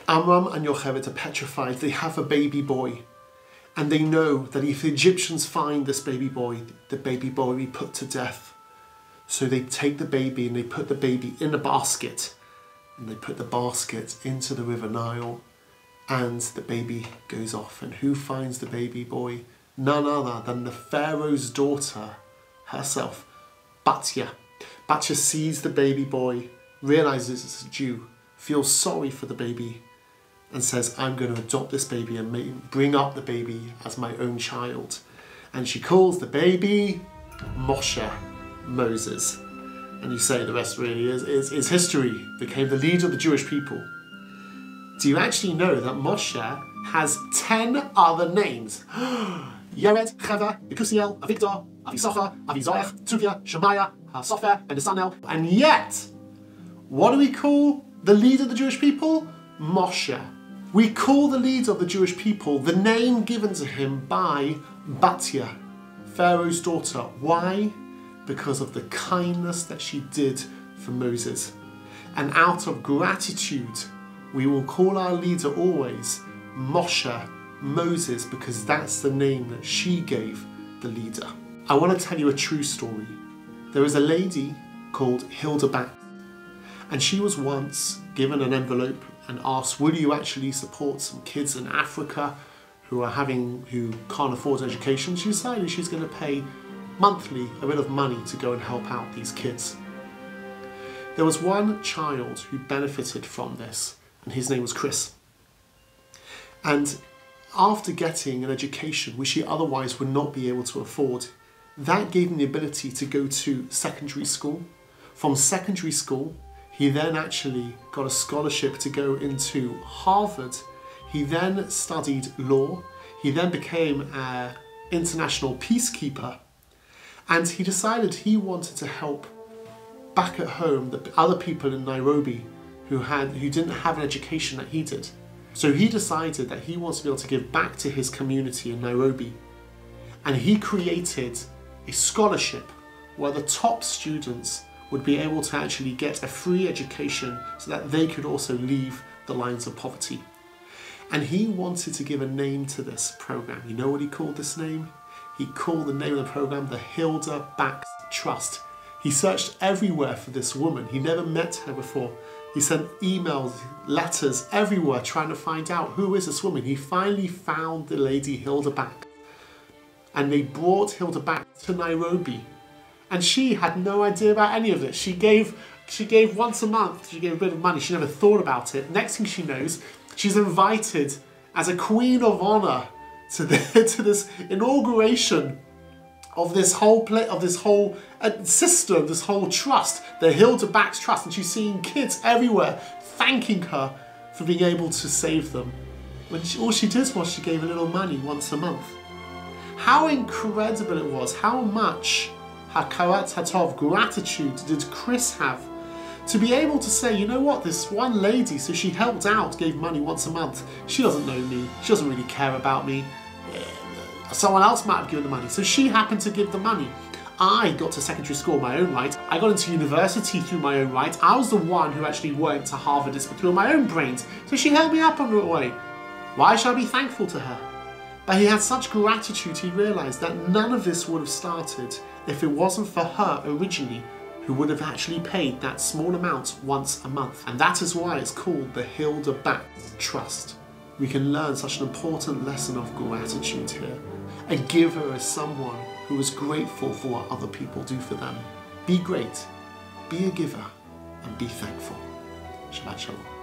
Amram and Yocheved are petrified. They have a baby boy. And they know that if the Egyptians find this baby boy, the baby boy will be put to death. So they take the baby and they put the baby in a basket. And they put the basket into the River Nile. And the baby goes off. And who finds the baby boy? None other than the Pharaoh's daughter herself, Batya. Batya sees the baby boy, realizes it's a Jew, feels sorry for the baby, and says, I'm going to adopt this baby and bring up the baby as my own child. And she calls the baby Moshe, Moses. And you say the rest really is history. Became the leader of the Jewish people. Do you actually know that Moshe has 10 other names? Yered, Cheva, Yekusiel, Avigdor, Avisocha, Avizoach, Tuvia, Shemaiah, HaSofer, and Nesanel. And yet, what do we call the leader of the Jewish people? Moshe. We call the leader of the Jewish people the name given to him by Batya, Pharaoh's daughter. Why? Because of the kindness that she did for Moses. And out of gratitude, we will call our leader always Moshe, Moses, because that's the name that she gave the leader. I want to tell you a true story. There is a lady called Hilda Back, and she was once given an envelope and asked, will you actually support some kids in Africa who can't afford education? She decided she's going to pay monthly a bit of money to go and help out these kids. There was one child who benefited from this, and his name was Chris. And after getting an education which he otherwise would not be able to afford, that gave him the ability to go to secondary school. From secondary school, he then actually got a scholarship to go into Harvard. He then studied law. He then became an international peacekeeper. And he decided he wanted to help back at home the other people in Nairobi who didn't have an education that he did. So he decided that he wants to be able to give back to his community in Nairobi. And he created a scholarship where the top students would be able to actually get a free education so that they could also leave the lines of poverty. And he wanted to give a name to this program. You know what he called this name? He called the name of the program the Hilda Bax Trust. He searched everywhere for this woman. He never met her before. He sent emails, letters everywhere trying to find out who is this woman. He finally found the lady Hilda Back. And they brought Hilda back to Nairobi. And she had no idea about any of this. She gave once a month, she gave a bit of money. She never thought about it. Next thing she knows, she's invited as a Queen of Honor to this inauguration of this whole system, this whole trust, the Hilda Bax Trust. And she's seeing kids everywhere thanking her for being able to save them. When all she did was she gave a little money once a month. How incredible it was, how much hakarat hatov, gratitude, did Chris have to be able to say, you know what, this one lady, so she helped out, gave money once a month. She doesn't know me, she doesn't really care about me. Someone else might have given the money, so she happened to give the money. I got to secondary school on my own right. I got into university through my own right. I was the one who actually went to Harvard through my own brains, so she held me up on the way. Why should I be thankful to her? But he had such gratitude, he realised that none of this would have started if it wasn't for her originally, who would have actually paid that small amount once a month. And that is why it's called the Hilda Bax Trust. We can learn such an important lesson of gratitude here. A giver is someone who is grateful for what other people do for them. Be great, be a giver, and be thankful. Shabbat Shalom.